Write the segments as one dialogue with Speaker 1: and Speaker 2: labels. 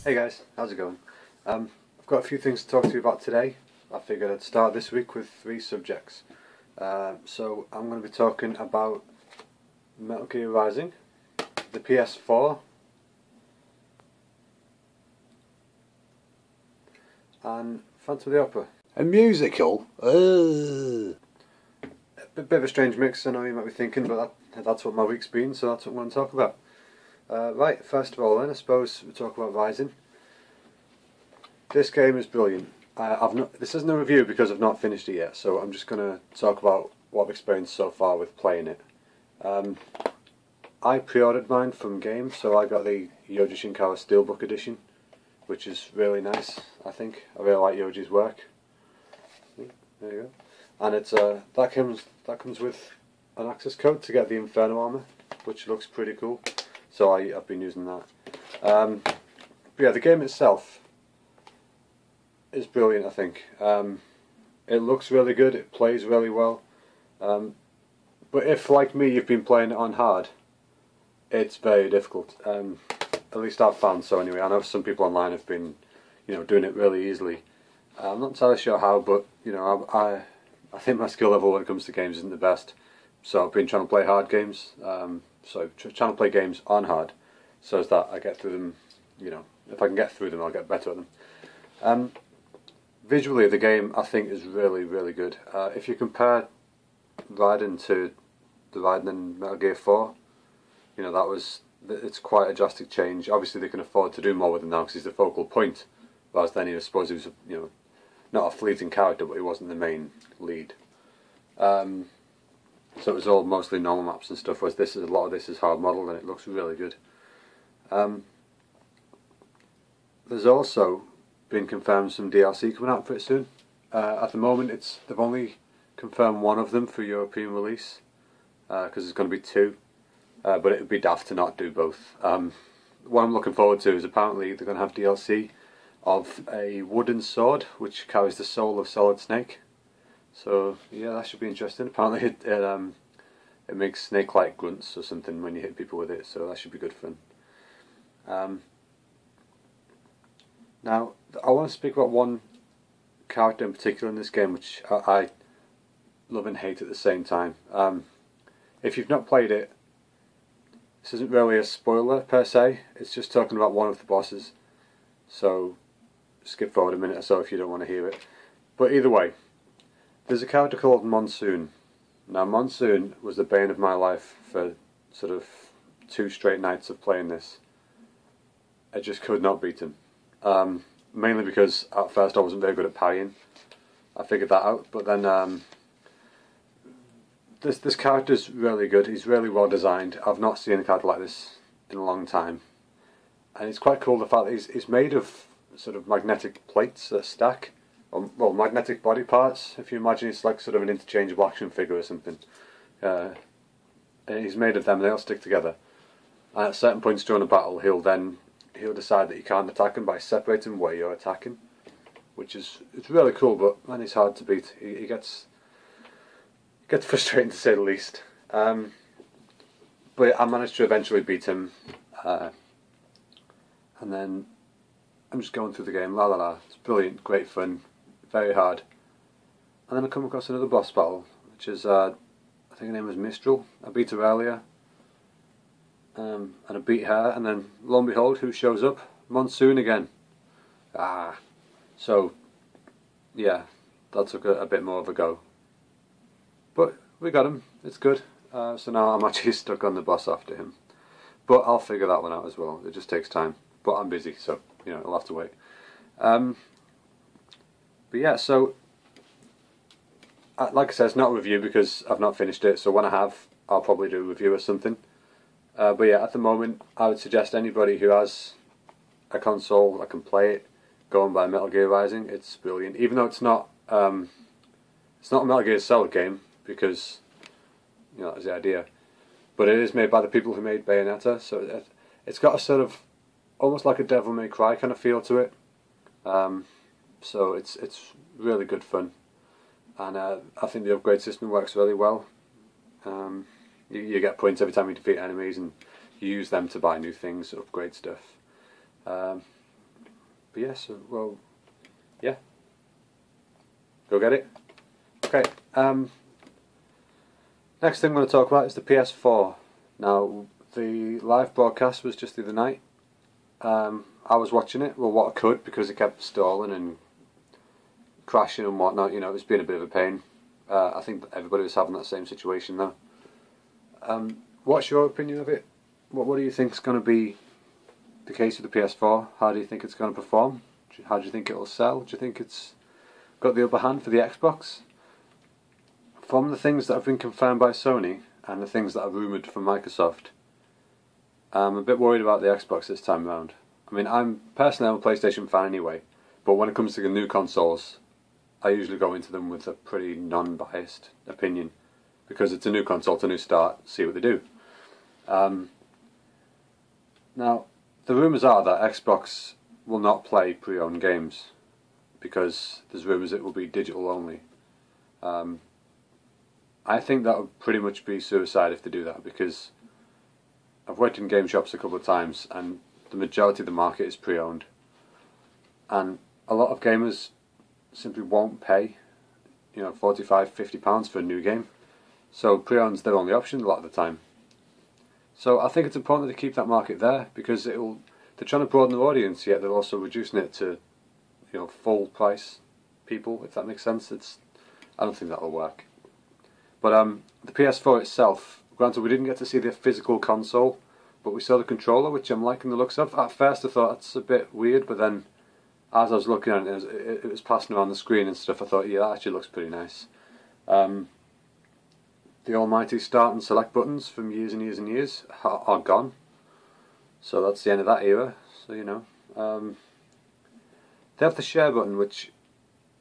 Speaker 1: Hey guys, how's it going? I've got a few things to talk to you about today. I figured I'd start this week with three subjects. So I'm going to be talking about Metal Gear Rising, the PS4, and Phantom of the Opera.
Speaker 2: A musical?
Speaker 1: A bit of a strange mix, I know you might be thinking, but that's what my week's been, so that's what I'm going to talk about. Right, first of all then, I suppose we'll talk about Rising. This game is brilliant. This isn't a review because I've not finished it yet, so I'm just going to talk about what I've experienced so far with playing it. I pre-ordered mine from Game, so I got the Yoji Shinkawa Steelbook edition, which is really nice, I think. I really like Yoji's work. There you go. And it's that comes with an access code to get the Inferno armor, which looks pretty cool. So I've been using that. But yeah, the game itself is brilliant, I think. It looks really good, it plays really well. But if, like me, you've been playing it on hard, it's very difficult. At least I've found so anyway. I know some people online have been, doing it really easily. I'm not entirely sure how, but I think my skill level when it comes to games isn't the best. So I've been trying to play hard games. Trying to play games on hard, so as that I get through them. If I can get through them, I'll get better at them. Visually, the game I think is really, really good. If you compare Raiden to the Raiden in Metal Gear 4, it's quite a drastic change. Obviously, they can afford to do more with him now because he's the focal point. Whereas then, I suppose he was, not a fleeting character, but he wasn't the main lead. So it was all mostly normal maps and stuff, whereas a lot of this is hard modelled and it looks really good. There's also been confirmed some DLC coming out for it soon. At the moment they've only confirmed one of them for European release, because there's going to be two, but it would be daft to not do both. What I'm looking forward to is apparently they're going to have DLC of a wooden sword which carries the soul of Solid Snake. So yeah, that should be interesting. Apparently it makes snake-like grunts or something when you hit people with it, so that should be good fun. Now, I want to speak about one character in particular in this game, which I love and hate at the same time. If you've not played it, this isn't really a spoiler per se, it's just talking about one of the bosses, so skip forward a minute or so if you don't want to hear it. But either way, there's a character called Monsoon. Now, Monsoon was the bane of my life for sort of 2 straight nights of playing this. I just could not beat him. Mainly because at first I wasn't very good at parrying. I figured that out, but then this character's really good. He's really well designed. I've not seen a character like this in a long time. And it's quite cool the fact that he's made of sort of magnetic plates that stack. Well, magnetic body parts, if you imagine it's like sort of an interchangeable action figure or something. And he's made of them, they all stick together. And at certain points during a battle, he'll decide that you can't attack him by separating where you're attacking. It's really cool, but man, he's hard to beat. He gets frustrating to say the least. But I managed to eventually beat him. And then I'm just going through the game, la la la. It's brilliant, great fun. Very hard. And then I come across another boss battle, which is, I think her name was Mistral. I beat her earlier. And I beat her, and then lo and behold, who shows up? Monsoon again. So, yeah, that took a bit more of a go. But we got him, it's good. So now I'm actually stuck on the boss after him. But I'll figure that one out as well, it just takes time. But I'm busy, so, I'll have to wait. But yeah, so, like I said, it's not a review because I've not finished it, so when I have, I'll probably do a review or something. But yeah, at the moment, I would suggest anybody who has a console that can play it, go and buy Metal Gear Rising. It's brilliant, even though it's not a Metal Gear Solid game, because, that's the idea. But it is made by the people who made Bayonetta, so it's got a sort of, almost like a Devil May Cry kind of feel to it. So it's really good fun, and I think the upgrade system works really well. You get points every time you defeat enemies, and you use them to buy new things, upgrade stuff. But yes, well, yeah, go get it. Okay, next thing I'm going to talk about is the PS4. Now, the live broadcast was just the other night. I was watching it, well, what I could, because it kept stalling and crashing and whatnot. You know, it was being a bit of a pain. I think everybody was having that same situation though. What's your opinion of it? What do you think is going to be the case with the PS4? How do you think it's going to perform? How do you think it will sell? Do you think it's got the upper hand for the Xbox? From the things that have been confirmed by Sony and the things that are rumoured from Microsoft, I'm a bit worried about the Xbox this time around. I mean, I'm a PlayStation fan anyway, but when it comes to the new consoles, I usually go into them with a pretty non-biased opinion, because it's a new console, it's a new start, see what they do. Now, the rumours are that Xbox will not play pre-owned games, because there's rumours it will be digital only. I think that would pretty much be suicide if they do that, because I've worked in game shops a couple of times and the majority of the market is pre-owned, and a lot of gamers simply won't pay, you know, £45–50 for a new game. So pre-owned's their only option a lot of the time. So I think it's important that they keep that market there, because they're trying to broaden their audience, yet they're also reducing it to, you know, full price people, if that makes sense. I don't think that'll work. But the PS4 itself, granted we didn't get to see the physical console, but we saw the controller, which I'm liking the looks of. At first I thought that's a bit weird, but then as I was looking at it, it was passing around the screen and stuff, I thought, yeah, that actually looks pretty nice. The almighty start and select buttons from years and years and years are gone. So that's the end of that era, so you know. They have the share button, which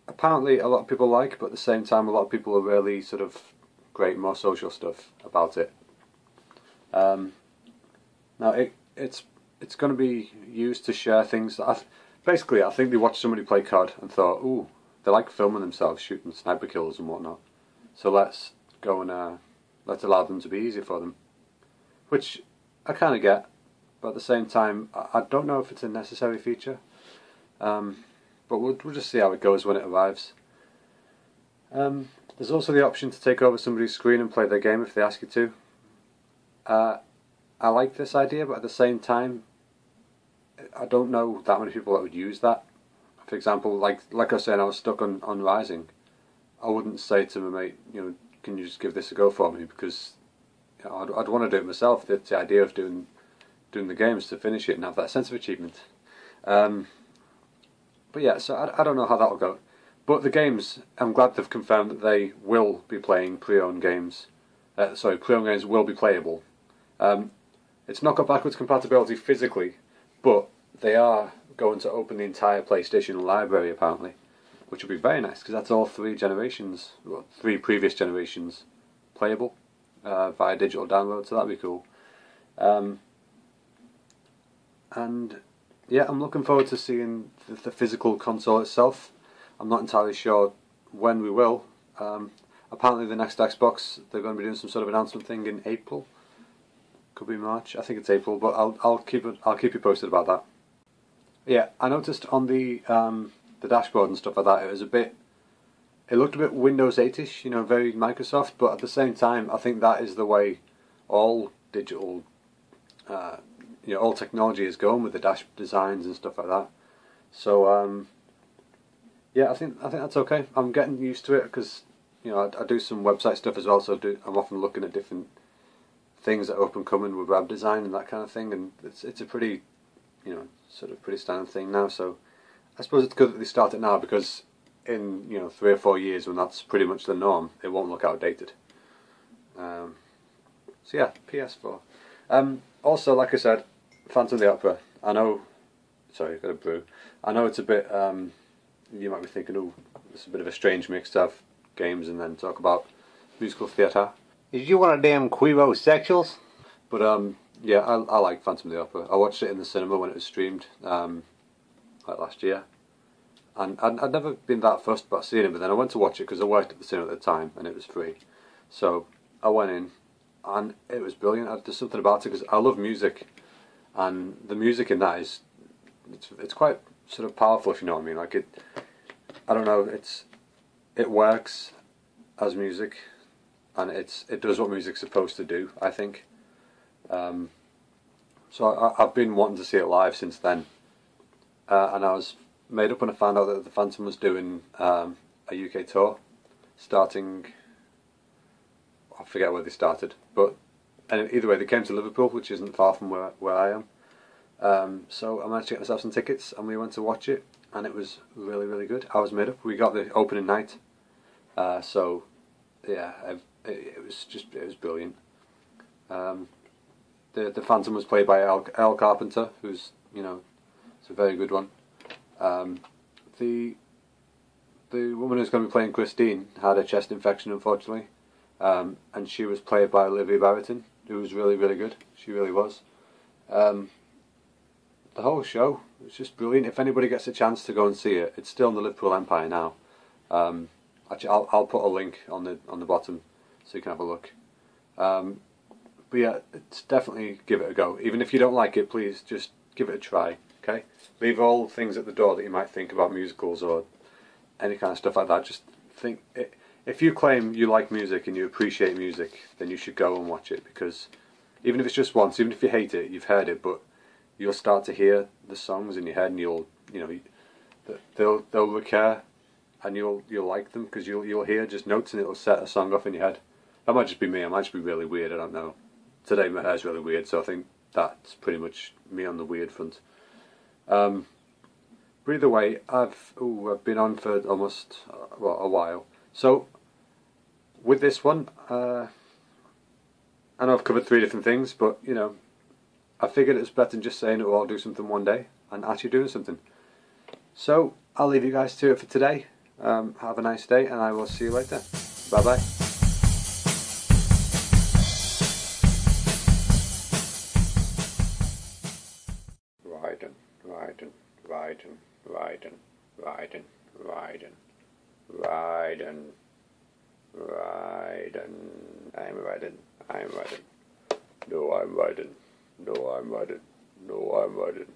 Speaker 1: apparently a lot of people like, but at the same time a lot of people are really sort of great, more social stuff about it. Now it's going to be used to share things that basically I think they watched somebody play COD and thought, ooh, they like filming themselves shooting sniper kills and whatnot, so let's go and let's allow them to be easy for them, which I kind of get, but at the same time I don't know if it's a necessary feature. But we'll just see how it goes when it arrives. There's also the option to take over somebody's screen and play their game if they ask you to. I like this idea, but at the same time, I don't know that many people that would use that. For example, like I was saying, I was stuck on Rising. I wouldn't say to my mate, you know, can you just give this a go for me, because you know, I'd want to do it myself. The idea of doing the games to finish it and have that sense of achievement. But yeah, so I don't know how that'll go. But the games, I'm glad they've confirmed that they will be playing pre-owned games. Pre-owned games will be playable. It's not got backwards compatibility physically, but they are going to open the entire PlayStation library apparently, which will be very nice, because that's all three previous generations playable via digital download, so that'd be cool. And yeah, I'm looking forward to seeing the physical console itself. I'm not entirely sure when we will. Apparently the next Xbox, they're going to be doing some sort of announcement thing in April. Could be March. I think it's April, but I'll keep you posted about that. Yeah, I noticed on the dashboard and stuff like that, it looked a bit Windows 8ish, you know, very Microsoft. But at the same time, I think that is the way all digital, you know, all technology is going, with the dash designs and stuff like that. So yeah, I think that's okay. I'm getting used to it, because you know I do some website stuff as well, so I'm often looking at different things that are up and coming with web design and that kind of thing, and it's a pretty, you know, sort of pretty standard thing now. So I suppose it's good that they start it now, because in, you know, 3 or 4 years, when that's pretty much the norm, it won't look outdated. So yeah, PS4. Also, like I said, Phantom of the Opera. I know. Sorry, I've got a brew. I know it's a bit. You might be thinking, oh, it's a bit of a strange mix to have games and then talk about musical theatre.
Speaker 2: Is you one of them queerosexuals?
Speaker 1: But yeah, I like Phantom of the Opera. I watched it in the cinema when it was streamed, like last year, and I'd never been that fussed about seeing it. But then I went to watch it because I worked at the cinema at the time and it was free, so I went in, and it was brilliant. There's something about it, because I love music, and the music in that it's quite sort of powerful, if you know what I mean. Like I don't know, it works as music, and it does what music's supposed to do, I think. So I've been wanting to see it live since then, and I was made up when I found out that the Phantom was doing a UK tour, starting. I forget where they started, but either way, they came to Liverpool, which isn't far from where I am. So I managed to get myself some tickets, and we went to watch it, and it was really, really good. I was made up. We got the opening night, so yeah, it was brilliant. The Phantom was played by Al Carpenter, who's, you know, it's a very good one. The woman who's going to be playing Christine had a chest infection, unfortunately, and she was played by Olivia Barrington, who was really, really good. She really was. The whole show was just brilliant. If anybody gets a chance to go and see it, it's still in the Liverpool Empire now. Actually, I'll put a link on the bottom so you can have a look. But yeah, it's definitely give it a go. Even if you don't like it, please just give it a try. Okay, leave all things at the door that you might think about musicals or any kind of stuff like that. Just think, if you claim you like music and you appreciate music, then you should go and watch it, because even if it's just once, even if you hate it, you've heard it, but you'll start to hear the songs in your head, and you'll they'll recur, and you'll like them, because you'll hear just notes and it'll set a song off in your head. That might just be me. I might just be really weird. I don't know. Today my hair's really weird, so I think that's pretty much me on the weird front. But either way, I've been on for almost a while. So with this one, I know I've covered 3 different things, but you know, I figured it's better than just saying, "Oh, I'll do something one day," and actually doing something. So I'll leave you guys to it for today. Have a nice day, and I will see you later. Bye bye. I'm riding. No, I'm riding. No, I'm riding. No, I'm riding.